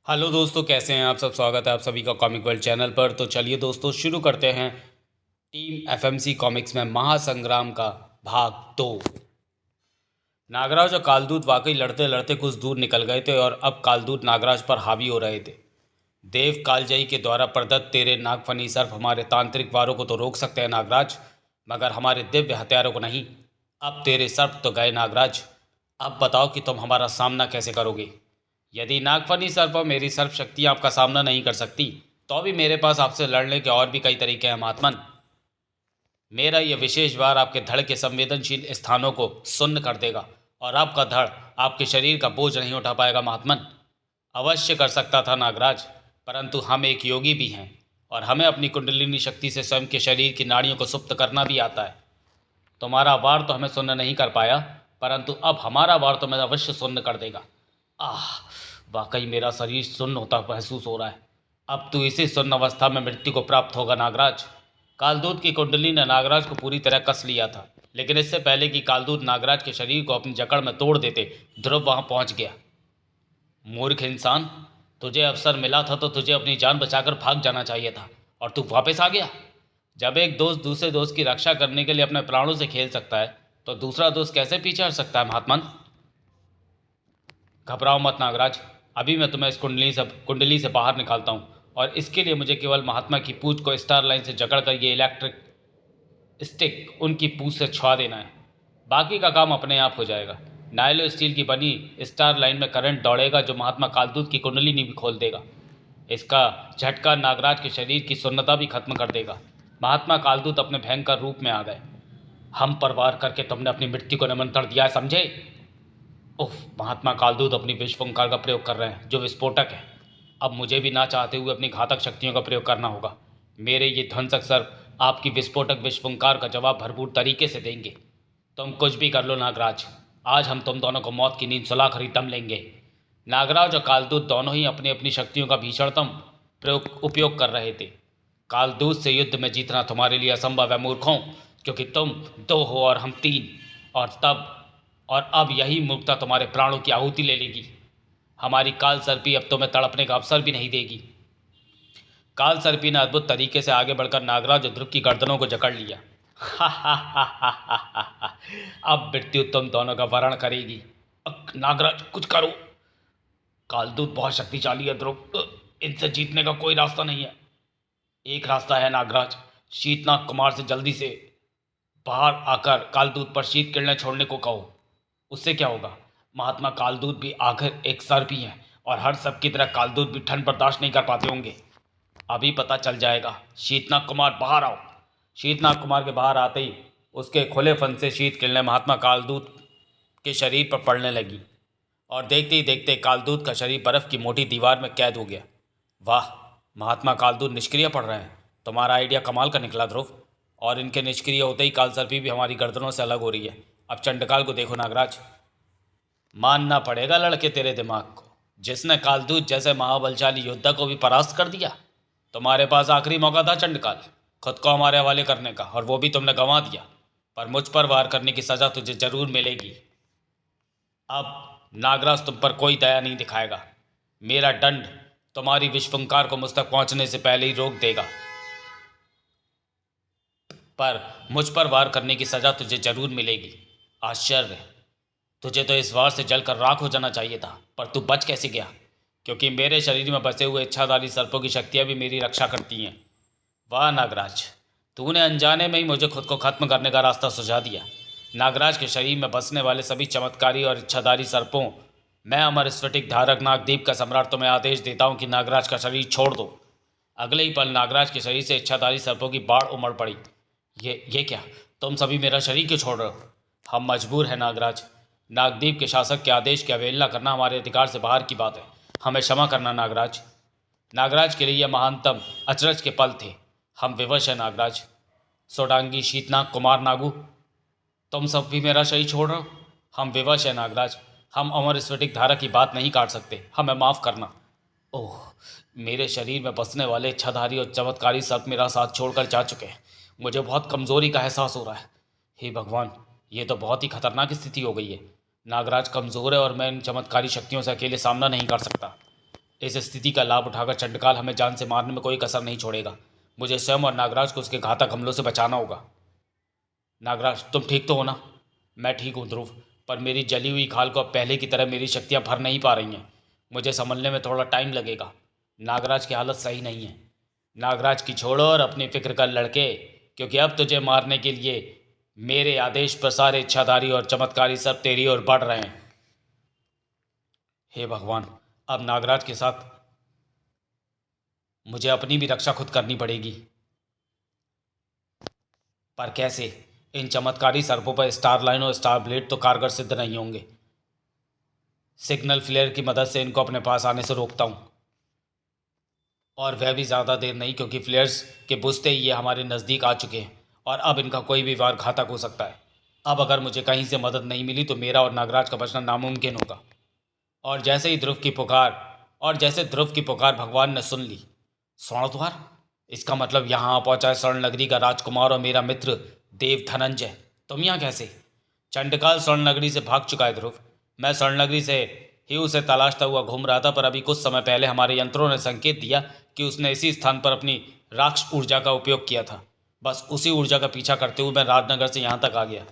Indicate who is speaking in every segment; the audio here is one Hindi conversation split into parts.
Speaker 1: हेलो दोस्तों, कैसे हैं आप सब। स्वागत है आप सभी का कॉमिक वर्ल्ड चैनल पर। तो चलिए दोस्तों, शुरू करते हैं टीम एफएमसी कॉमिक्स में महासंग्राम का भाग 2। नागराज और कालदूत वाकई लड़ते लड़ते कुछ दूर निकल गए थे और अब कालदूत नागराज पर हावी हो रहे थे। देव कालजयी के द्वारा प्रदत्त तेरे नागफनी सर्प हमारे तांत्रिक वारों को तो रोक सकते हैं नागराज, मगर हमारे दिव्य हथियारों को नहीं। अब तेरे सर्प तो गए नागराज। अब बताओ कि तुम हमारा सामना कैसे करोगे। यदि नागफनी सर्प और मेरी सर्प शक्तियाँ आपका सामना नहीं कर सकती, तो भी मेरे पास आपसे लड़ने के और भी कई तरीके हैं महात्मन। मेरा यह विशेष वार आपके धड़ के संवेदनशील स्थानों को सुन्न कर देगा और आपका धड़ आपके शरीर का बोझ नहीं उठा पाएगा महात्मन। अवश्य कर सकता था नागराज, परंतु हम एक योगी भी हैं और हमें अपनी कुंडलिनी शक्ति से स्वयं के शरीर की नाड़ियों को सुप्त करना भी आता है। तुम्हारा वार तो हमें सुन्न नहीं कर पाया, परंतु अब हमारा वार तो मैं अवश्य सुन्न कर देगा। आह, वाकई मेरा शरीर सुन्न होता महसूस हो रहा है। अब तो इसी सुन्न अवस्था में मृत्यु को प्राप्त होगा नागराज। कालदूत की कुंडली ने नागराज को पूरी तरह कस लिया था, लेकिन इससे पहले कि कालदूत नागराज के शरीर को अपनी जकड़ में तोड़ देते, ध्रुव वहां पहुंच गया। मूर्ख इंसान, तुझे अवसर मिला था तो तुझे अपनी जान बचाकर भाग जाना चाहिए था, और तू वापस आ गया। जब एक दोस्त दूसरे दोस्त की रक्षा करने के लिए अपने प्राणों से खेल सकता है, तो दूसरा दोस्त कैसे पीछे हट सकता है महात्मन। घबराओ मत नागराज, अभी मैं तुम्हें इस कुंडली से बाहर निकालता हूँ, और इसके लिए मुझे केवल महात्मा की पूंछ को स्टार लाइन से जकड़कर ये इलेक्ट्रिक स्टिक उनकी पूंछ से छुआ देना है। बाकी का काम अपने आप हो जाएगा। नायलो स्टील की बनी स्टार लाइन में करंट दौड़ेगा जो महात्मा कालदूत की कुंडली भी खोल देगा। इसका झटका नागराज के शरीर की सुन्नता भी खत्म कर देगा। महात्मा कालदूत अपने भयंकर रूप में आ गए। हम पर वार करके तुमने अपनी मृत्यु को निमंत्रण दिया है, समझे। उफ, महात्मा कालदूत अपनी विश्वंकार का प्रयोग कर रहे हैं जो विस्फोटक है। अब मुझे भी ना चाहते हुए अपनी घातक शक्तियों का प्रयोग करना होगा। मेरे ये ध्वंसक सर्प आपकी विस्फोटक विश्वंकार का जवाब भरपूर तरीके से देंगे। तुम कुछ भी कर लो नागराज, आज हम तुम दोनों को मौत की नींद सुलाकर ही दम लेंगे। नागराज और कालदूत दोनों ही अपनी अपनी शक्तियों का भीषणतम उपयोग कर रहे थे। कालदूत से युद्ध में जीतना तुम्हारे लिए असंभव है मूर्खों, क्योंकि तुम दो हो और हम तीन। और अब यही मूर्खता तुम्हारे प्राणों की आहुति ले लेगी। हमारी काल सर्पी अब तुम्हें तड़पने का अवसर भी नहीं देगी। काल सर्पी ने अद्भुत तरीके से आगे बढ़कर नागराज और ध्रुव की गर्दनों को जकड़ लिया। अब मृत्यु तुम दोनों का वरण करेगी। नागराज, कुछ करो। कालदूत बहुत शक्तिशाली है ध्रुव, इनसे जीतने का कोई रास्ता नहीं है। एक रास्ता है नागराज, शीतनाग कुमार से जल्दी से बाहर आकर कालदूत पर शीत किरणें छोड़ने को कहो। उससे क्या होगा, महात्मा कालदूत भी आखिर एक सर्प ही है, और हर सब की तरह कालदूत भी ठंड बर्दाश्त नहीं कर पाते होंगे। अभी पता चल जाएगा। शीतनाग कुमार बाहर आओ। शीतनाग कुमार के बाहर आते ही उसके खुले फन से शीत किरणें महात्मा कालदूत के शरीर पर पड़ने लगी, और देखते ही देखते कालदूत का शरीर बर्फ की मोटी दीवार में कैद हो गया। वाह, महात्मा कालदूत निष्क्रिय पड़ रहे हैं। तुम्हारा आइडिया कमाल का निकला ध्रुव, और इनके निष्क्रिय होते ही कालसर्पी भी हमारी गर्दनों से अलग हो रही है। अब चंडकाल को देखो नागराज। मानना पड़ेगा लड़के तेरे दिमाग को, जिसने कालदूत जैसे महाबलशाली योद्धा को भी परास्त कर दिया। तुम्हारे पास आखिरी मौका था चंडकाल, खुद को हमारे हवाले करने का, और वो भी तुमने गंवा दिया। पर मुझ पर वार करने की सजा तुझे जरूर मिलेगी। अब नागराज तुम पर कोई दया नहीं दिखाएगा। मेरा दंड तुम्हारी विश्वंकार को मुझ तक पहुंचने से पहले ही रोक देगा, पर मुझ पर वार करने की सजा तुझे जरूर मिलेगी। आश्चर्य, तुझे तो इस वार से जलकर राख हो जाना चाहिए था, पर तू बच कैसे गया। क्योंकि मेरे शरीर में बसे हुए इच्छाधारी सर्पों की शक्तियां भी मेरी रक्षा करती हैं। वाह नागराज, तूने अनजाने में ही मुझे खुद को खत्म करने का रास्ता सुझा दिया। नागराज के शरीर में बसने वाले सभी चमत्कारी और इच्छाधारी सर्पों, मैं अमर स्फटिक धारक नागदीप का सम्राट तुम्हें आदेश देता हूँ कि नागराज का शरीर छोड़ दो। अगले ही पल नागराज के शरीर से इच्छाधारी सर्पों की बाढ़ उमड़ पड़ी। ये क्या, तुम सभी मेरा शरीर क्यों छोड़ रहे हो। हम मजबूर हैं नागराज। नागदीप के शासक के आदेश की अवहेलना करना हमारे अधिकार से बाहर की बात है। हमें क्षमा करना नागराज। नागराज के लिए यह महानतम अचरज के पल थे। हम विवश हैं नागराज। सोडांगी, शीतनाग, कुमार नागू, तुम सब भी मेरा शरीर छोड़ रहे हो। हम विवश हैं नागराज। हम अमर स्फटिक धारा की बात नहीं काट सकते, हमें माफ़ करना। ओह, मेरे शरीर में बसने वाले इच्छाधारी और चमत्कारी सर्प मेरा साथ छोड़कर जा चुके हैं। मुझे बहुत कमज़ोरी का एहसास हो रहा है। हे भगवान, ये तो बहुत ही खतरनाक स्थिति हो गई है। नागराज कमज़ोर है और मैं इन चमत्कारी शक्तियों से अकेले सामना नहीं कर सकता। इस स्थिति का लाभ उठाकर चंडकाल हमें जान से मारने में कोई कसर नहीं छोड़ेगा। मुझे स्वयं और नागराज को उसके घातक हमलों से बचाना होगा। नागराज, तुम ठीक तो हो ना? मैं ठीक हूँ ध्रुव, पर मेरी जली हुई खाल को अब पहले की तरह मेरी शक्तियाँ भर नहीं पा रही हैं। मुझे संभलने में थोड़ा टाइम लगेगा। नागराज की हालत सही नहीं है। नागराज की छोड़ो और अपनी फिक्र कर लड़के, क्योंकि अब तुझे मारने के लिए मेरे आदेश पर सारे इच्छाधारी और चमत्कारी सब तेरी ओर बढ़ रहे हैं। हे भगवान, अब नागराज के साथ मुझे अपनी भी रक्षा खुद करनी पड़ेगी। पर कैसे? इन चमत्कारी सर्पों पर स्टार लाइन और स्टार ब्लेड तो कारगर सिद्ध नहीं होंगे। सिग्नल फ्लेयर की मदद से इनको अपने पास आने से रोकता हूँ, और वह भी ज़्यादा देर नहीं, क्योंकि फ्लेयर्स के बुझते ही ये हमारे नज़दीक आ चुके हैं और अब इनका कोई भी वार घातक हो सकता है। अब अगर मुझे कहीं से मदद नहीं मिली तो मेरा और नागराज का बचना नामुमकिन होगा। और जैसे ध्रुव की पुकार भगवान ने सुन ली। स्वर्णद्वार, इसका मतलब यहाँ आ पहुँचा है स्वर्ण नगरी का राजकुमार और मेरा मित्र देव धनंजय। तुम यहाँ कैसे? चंडकाल स्वर्ण नगरी से भाग चुका है ध्रुव। मैं स्वर्ण नगरी से ही उसे तलाशता हुआ घूम रहा था, पर अभी कुछ समय पहले हमारे यंत्रों ने संकेत दिया कि उसने इसी स्थान पर अपनी राक्ष ऊर्जा का उपयोग किया था। बस उसी ऊर्जा का पीछा करते हुए मैं राजनगर से यहाँ तक आ गया।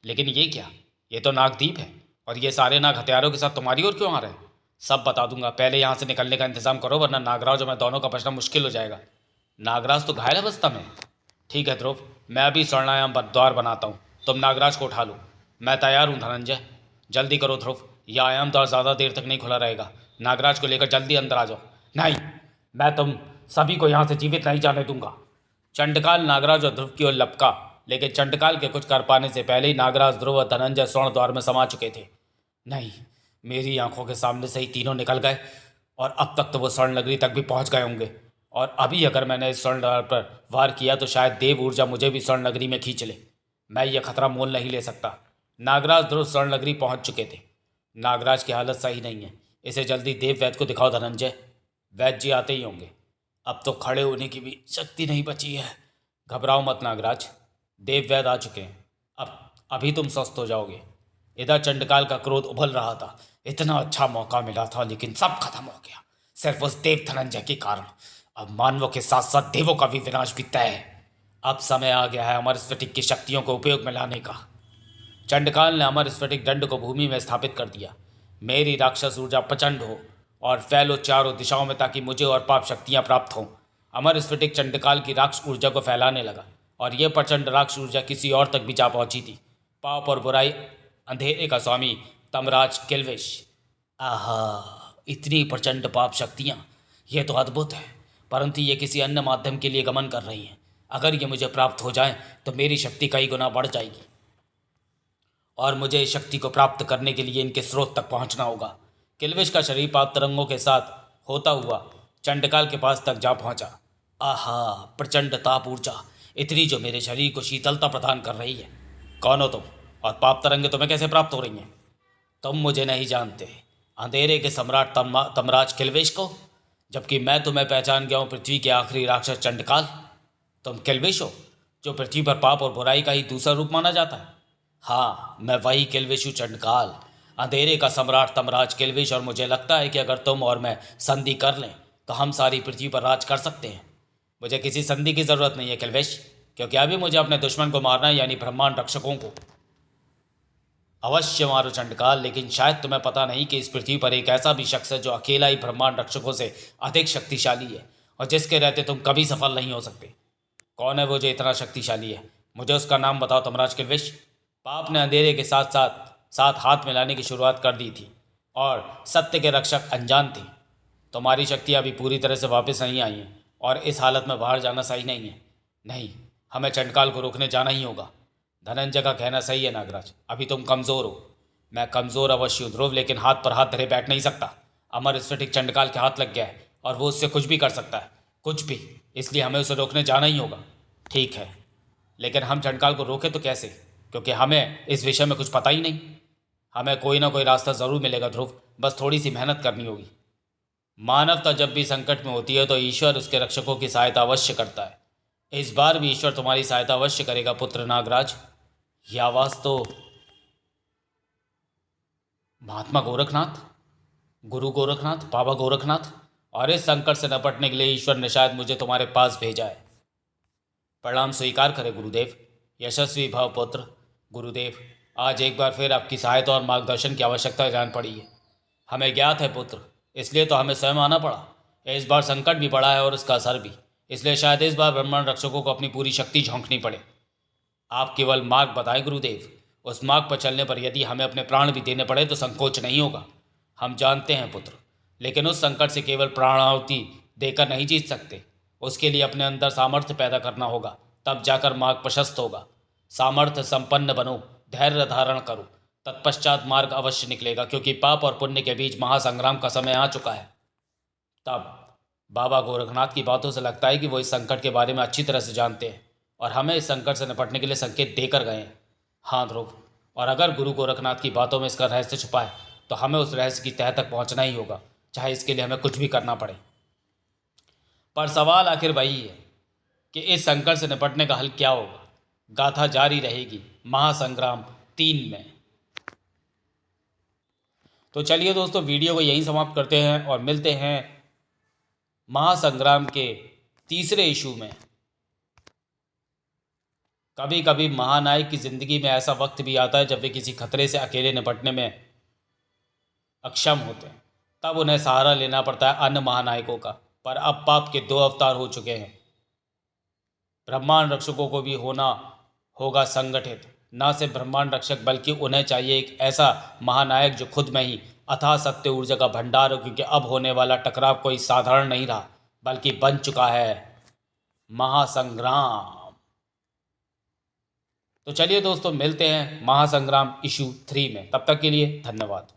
Speaker 1: लेकिन ये क्या? ये तो नागदीप है, और ये सारे नाग हथियारों के साथ तुम्हारी ओर क्यों आ रहे हैं? सब बता दूंगा, पहले यहाँ से निकलने का इंतजाम करो, वरना नागराज और मैं दोनों का बचना मुश्किल हो जाएगा। नागराज तो घायल अवस्था में है। ठीक है ध्रुव, मैं अभी स्वर्णायाम द्वार बनाता हूँ, तुम नागराज को उठा लो। मैं तैयार हूँ धनंजय। जल्दी करो ध्रुव, यह आयाम द्वार ज़्यादा देर तक नहीं खुला रहेगा। नागराज को लेकर जल्दी अंदर आ जाओ। नहीं, मैं तुम सभी को यहाँ से जीवित नहीं जाने दूंगा। चंडकाल नागराज और ध्रुव की ओर लपका, लेकिन चंडकाल के कुछ कर पाने से पहले ही नागराज, ध्रुव और धनंजय स्वर्ण द्वार में समा चुके थे। नहीं, मेरी आंखों के सामने से ही तीनों निकल गए, और अब तक तो वो स्वर्ण नगरी तक भी पहुंच गए होंगे। और अभी अगर मैंने इस स्वर्ण द्वार पर वार किया तो शायद देव ऊर्जा मुझे भी स्वर्ण नगरी में खींच ले। मैं ये खतरा मोल नहीं ले सकता। नागराज, ध्रुव स्वर्ण नगरी पहुंच चुके थे। नागराज की हालत सही नहीं है, इसे जल्दी देव वैद्य को दिखाओ धनंजय। वैद्य जी आते ही होंगे। अब तो खड़े होने की भी शक्ति नहीं बची है। घबराओ मत नागराज, देव वैद्य आ चुके हैं। अब अभी तुम स्वस्थ हो जाओगे। इधर चंडकाल का क्रोध उबल रहा था। इतना अच्छा मौका मिला था, लेकिन सब खत्म हो गया, सिर्फ उस देव धनंजय के कारण। अब मानवों के साथ साथ देवों का भी विनाश भी तय है। अब समय आ गया है अमर स्फटिक की शक्तियों को उपयोग में लाने का। चंडकाल ने अमर स्फटिक दंड को भूमि में स्थापित कर दिया। मेरी राक्षस ऊर्जा प्रचंड हो और फैलो चारों दिशाओं में, ताकि मुझे और पाप शक्तियाँ प्राप्त हों। अमर स्फटिक चंडकाल की राक्ष ऊर्जा को फैलाने लगा, और यह प्रचंड राक्ष ऊर्जा किसी और तक भी जा पहुंची थी। पाप और बुराई अंधेरे का स्वामी तमराज किल्विश। आहा, इतनी प्रचंड पाप शक्तियाँ, ये तो अद्भुत है। परंतु ये किसी अन्य माध्यम के लिए गमन कर रही हैं। अगर ये मुझे प्राप्त हो जाए तो मेरी शक्ति कई गुना बढ़ जाएगी, और मुझे इस शक्ति को प्राप्त करने के लिए इनके स्रोत तक पहुंचना होगा। किल्विश का शरीर पाप तरंगों के साथ होता हुआ चंडकाल के पास तक जा पहुंचा। आहा, प्रचंड ताप ऊर्जा, इतनी जो मेरे शरीर को शीतलता प्रदान कर रही है। कौन हो तुम, और पाप तरंगे तुम्हें कैसे प्राप्त हो रही हैं? तुम मुझे नहीं जानते, अंधेरे के सम्राट तमराज किल्विश को, जबकि मैं तुम्हें पहचान गया हूँ, पृथ्वी के आखिरी राक्षस चंडकाल। तुम किल्विश हो, जो पृथ्वी पर पाप और बुराई का ही दूसरा रूप माना जाता है। हाँ, मैं वही किल्विश हूँ, चंडकाल, अंधेरे का सम्राट तमराज किल्विश। और मुझे लगता है कि अगर तुम और मैं संधि कर लें तो हम सारी पृथ्वी पर राज कर सकते हैं। मुझे किसी संधि की ज़रूरत नहीं है किल्विश, क्योंकि अभी मुझे अपने दुश्मन को मारना है, यानी ब्रह्मांड रक्षकों को। अवश्य मारो चंडकाल, लेकिन शायद तुम्हें पता नहीं कि इस पृथ्वी पर एक ऐसा भी शख्स है जो अकेला ही ब्रह्मांड रक्षकों से अधिक शक्तिशाली है, और जिसके रहते तुम कभी सफल नहीं हो सकते। कौन है वो जो इतना शक्तिशाली है? मुझे उसका नाम बताओ तमराज किल्विश। पाप ने अंधेरे के साथ साथ साथ हाथ मिलाने की शुरुआत कर दी थी, और सत्य के रक्षक अनजान थे। तुम्हारी शक्तियाँ अभी पूरी तरह से वापस नहीं आई हैं, और इस हालत में बाहर जाना सही नहीं है। नहीं, हमें चंडकाल को रोकने जाना ही होगा। धनंजय का कहना सही है नागराज, अभी तुम कमज़ोर हो। मैं कमज़ोर अवश्य हूँ ध्रुव, लेकिन हाथ पर हाथ धरे बैठ नहीं सकता। अमर स्फटिक चंडकाल के हाथ लग गया है, और वो उससे कुछ भी कर सकता है, कुछ भी। इसलिए हमें उसे रोकने जाना ही होगा। ठीक है, लेकिन हम चंडकाल को रोकें तो कैसे? क्योंकि हमें इस विषय में कुछ पता ही नहीं। हमें कोई ना कोई रास्ता ज़रूर मिलेगा ध्रुव, बस थोड़ी सी मेहनत करनी होगी। मानवता जब भी संकट में होती है तो ईश्वर उसके रक्षकों की सहायता अवश्य करता है। इस बार भी ईश्वर तुम्हारी सहायता अवश्य करेगा पुत्र नागराज। यह आवाज़ तो महात्मा गोरखनाथ, गुरु गोरखनाथ, बाबा गोरखनाथ और इस संकट से निपटने के लिए ईश्वर ने शायद मुझे तुम्हारे पास भेजा है। प्रणाम स्वीकार करें गुरुदेव। यशस्वी भव पुत्र। गुरुदेव, आज एक बार फिर आपकी सहायता और मार्गदर्शन की आवश्यकता जान पड़ी है। हमें ज्ञात है पुत्र, इसलिए तो हमें स्वयं आना पड़ा। इस बार संकट भी पड़ा है और उसका असर भी, इसलिए शायद इस बार ब्रह्मांड रक्षकों को अपनी पूरी शक्ति झोंकनी पड़े। आप केवल मार्ग बताएं गुरुदेव। उस मार्ग पर चलने पर यदि हमें अपने प्राण भी देने पड़े तो संकोच नहीं होगा। हम जानते हैं पुत्र, लेकिन उस संकट से केवल प्राणाहुति देकर नहीं जीत सकते। उसके लिए अपने अंदर सामर्थ्य पैदा करना होगा, तब जाकर मार्ग प्रशस्त होगा। सामर्थ्य संपन्न बनो, धैर्य धारण करो, तत्पश्चात मार्ग अवश्य निकलेगा, क्योंकि पाप और पुण्य के बीच महासंग्राम का समय आ चुका है। तब बाबा गोरखनाथ की बातों से लगता है कि वो इस संकट के बारे में अच्छी तरह से जानते हैं और हमें इस संकट से निपटने के लिए संकेत देकर गए हैं। हाँ ध्रुव, और अगर गुरु गोरखनाथ की बातों में इसका रहस्य छुपा है तो हमें उस रहस्य की तह तक पहुंचना ही होगा, चाहे इसके लिए हमें कुछ भी करना पड़े। पर सवाल आखिर वही है कि इस संकट से निपटने का हल क्या होगा। गाथा जारी रहेगी महासंग्राम 3 में। तो चलिए दोस्तों, वीडियो को यहीं समाप्त करते हैं और मिलते हैं महासंग्राम के तीसरे इशू में। कभी कभी महानायक की ज़िंदगी में ऐसा वक्त भी आता है जब वे किसी खतरे से अकेले निपटने में अक्षम होते हैं, तब उन्हें सहारा लेना पड़ता है अन्य महानायकों का। पर अब पाप के 2 अवतार हो चुके हैं। ब्रह्मांड रक्षकों को भी होना होगा संगठित। न सिर्फ ब्रह्मांड रक्षक, बल्कि उन्हें चाहिए एक ऐसा महानायक जो खुद में ही अथाह सत्य ऊर्जा का भंडार हो, क्योंकि अब होने वाला टकराव कोई साधारण नहीं रहा, बल्कि बन चुका है महासंग्राम। तो चलिए दोस्तों, मिलते हैं महासंग्राम इशू 3 में। तब तक के लिए धन्यवाद।